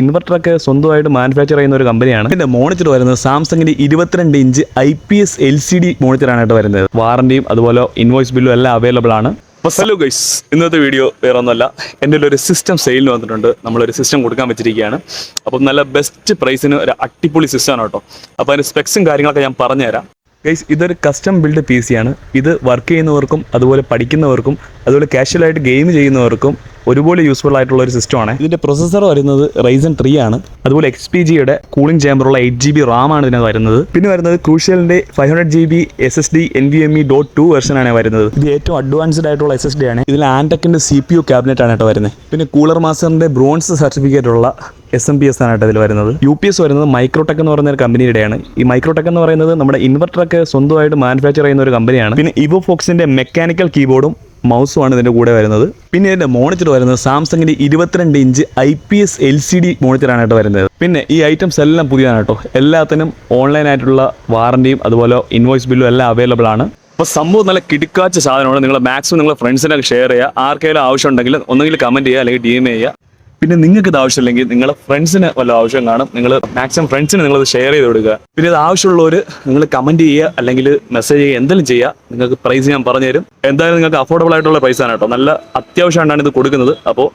ഇൻവെർട്ടറൊക്കെ സ്വന്തമായിട്ട് മാനുഫാക്ചർ ചെയ്യുന്ന ഒരു കമ്പനിയാണ്. ഇതിന്റെ മോണിറ്റർ വരുന്നത് സാംസങ്ങിന്റെ 22 ഇഞ്ച് IPS LCD മോണിറ്ററാണ് വരുന്നത്. വാറന്റിയും അതുപോലെ ഇൻവോയ്സ് ബില്ലും എല്ലാം അവൈലബിൾ ആണ്. ഹലോ ഗൈസ്, ഇന്നത്തെ വീഡിയോ വേറെ ഒന്നുമല്ല, എൻ്റെ ഒരു സിസ്റ്റം സെയിലിന് വന്നിട്ടുണ്ട്. നമ്മളൊരു സിസ്റ്റം കൊടുക്കാൻ വെച്ചിരിക്കുകയാണ്. അപ്പം നല്ല ബെസ്റ്റ് പ്രൈസിന് ഒരു അടിപൊളി സിസ്റ്റമാണ് കേട്ടോ. അപ്പോൾ അതിൻ്റെ സ്പെക്സും കാര്യങ്ങളൊക്കെ ഞാൻ പറഞ്ഞുതരാം. ഗൈസ്, ഇതൊരു കസ്റ്റം ബിൽഡ് PC ആണ്. ഇത് വർക്ക് ചെയ്യുന്നവർക്കും അതുപോലെ പഠിക്കുന്നവർക്കും അതുപോലെ കാഷ്വലായിട്ട് ഗെയിം ചെയ്യുന്നവർക്കും ഒരുപോലെ യൂസ്ഫുൾ ആയിട്ടുള്ള ഒരു സിസ്റ്റമാണ്. ഇതിൻ്റെ പ്രൊസസ്സർ വരുന്നത് Ryzen 3 ആണ്. അതുപോലെ XPGയുടെ കൂളിംഗ് ചേമ്പറുള്ള 8GB RAM ആണ് ഇതിനകത്ത് വരുന്നത്. പിന്നെ വരുന്നത് ക്രൂഷ്യലിൻ്റെ 500GB SSD NVMe.2 വെർഷനാണ് വരുന്നത്. ഇത് ഏറ്റവും അഡ്വാൻസ്ഡ് ആയിട്ടുള്ള SSD ആണ്. ഇതിൽ ആൻടെക്കിൻ്റെ CPU ക്യാബിനറ്റ് ആണ് കേട്ടോ വരുന്നത്. പിന്നെ കൂളർ മാസ്റ്ററിൻ്റെ ബ്രോൺസ് സർട്ടിഫിക്കറ്റ് ഉള്ള SMPS ആണ് കേട്ടോ ഇതിൽ വരുന്നത്. UPS വരുന്നത് മൈക്രോടെക് എന്ന് പറയുന്ന ഒരു കമ്പനിയുടെയാണ്. ഈ മൈക്രോടെക് എന്ന് പറയുന്നത് നമ്മുടെ ഇൻവെർട്ടറൊക്കെ സ്വന്തമായിട്ട് മാനുഫാക്ചർ ചെയ്യുന്ന ഒരു കമ്പനിയാണ്. പിന്നെ ഇവോഫോക്സിൻ്റെ മെക്കാനിക്കൽ കീബോർഡും മൗസുമാണ് ഇതിൻ്റെ കൂടെ വരുന്നത്. പിന്നെ ഇതിൻ്റെ മോണിറ്റർ വരുന്നത് സാംസങ്ങിൻ്റെ 22 ഇഞ്ച് IPS LCD മോണിറ്ററാണ് കേട്ടോ വരുന്നത്. പിന്നെ ഈ ഐറ്റംസ് എല്ലാം പുതിയതാണ് കേട്ടോ. എല്ലാത്തിനും ഓൺലൈനായിട്ടുള്ള വാറന്റിയും അതുപോലെ ഇൻവോയ്സ് ബില്ലും എല്ലാം അവൈലബിൾ ആണ്. അപ്പോൾ സംഭവം നല്ല കിടുക്കാച്ച സാധനമാണ്. നിങ്ങൾ മാക്സിമം നിങ്ങളുടെ ഫ്രണ്ട്സിനൊക്കെ ഷെയർ ചെയ്യുക. ആർക്കെങ്കിലും ആവശ്യം ഉണ്ടെങ്കിൽ ഒന്നെങ്കിൽ കമൻറ്റ് ചെയ്യുക അല്ലെങ്കിൽ DM ചെയ്യുക. പിന്നെ നിങ്ങൾക്ക് ഇത് ആവശ്യമില്ലെങ്കിൽ നിങ്ങളുടെ ഫ്രണ്ട്സിന് വല്ല ആവശ്യം കാണും, നിങ്ങൾ മാക്സിമം ഫ്രണ്ട്സിന് നിങ്ങളത് ഷെയർ ചെയ്ത് കൊടുക്കുക. പിന്നെ ഇത് ആവശ്യമുള്ളവർ നിങ്ങൾ കമൻറ്റ് ചെയ്യുക അല്ലെങ്കിൽ മെസ്സേജ് ചെയ്യുക, എന്തെങ്കിലും ചെയ്യുക. നിങ്ങൾക്ക് പ്രൈസ് ഞാൻ പറഞ്ഞുതരും. എന്തായാലും നിങ്ങൾക്ക് അഫോർഡബിൾ ആയിട്ടുള്ള പ്രൈസാണ് കേട്ടോ. നല്ല അത്യാവശ്യമായിട്ടാണ് ഇത് കൊടുക്കുന്നത്. അപ്പോൾ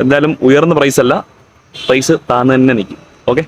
എന്തായാലും ഉയർന്ന പ്രൈസ് അല്ല, പ്രൈസ് താന്ന് തന്നെ നിൽക്കും. ഓക്കെ.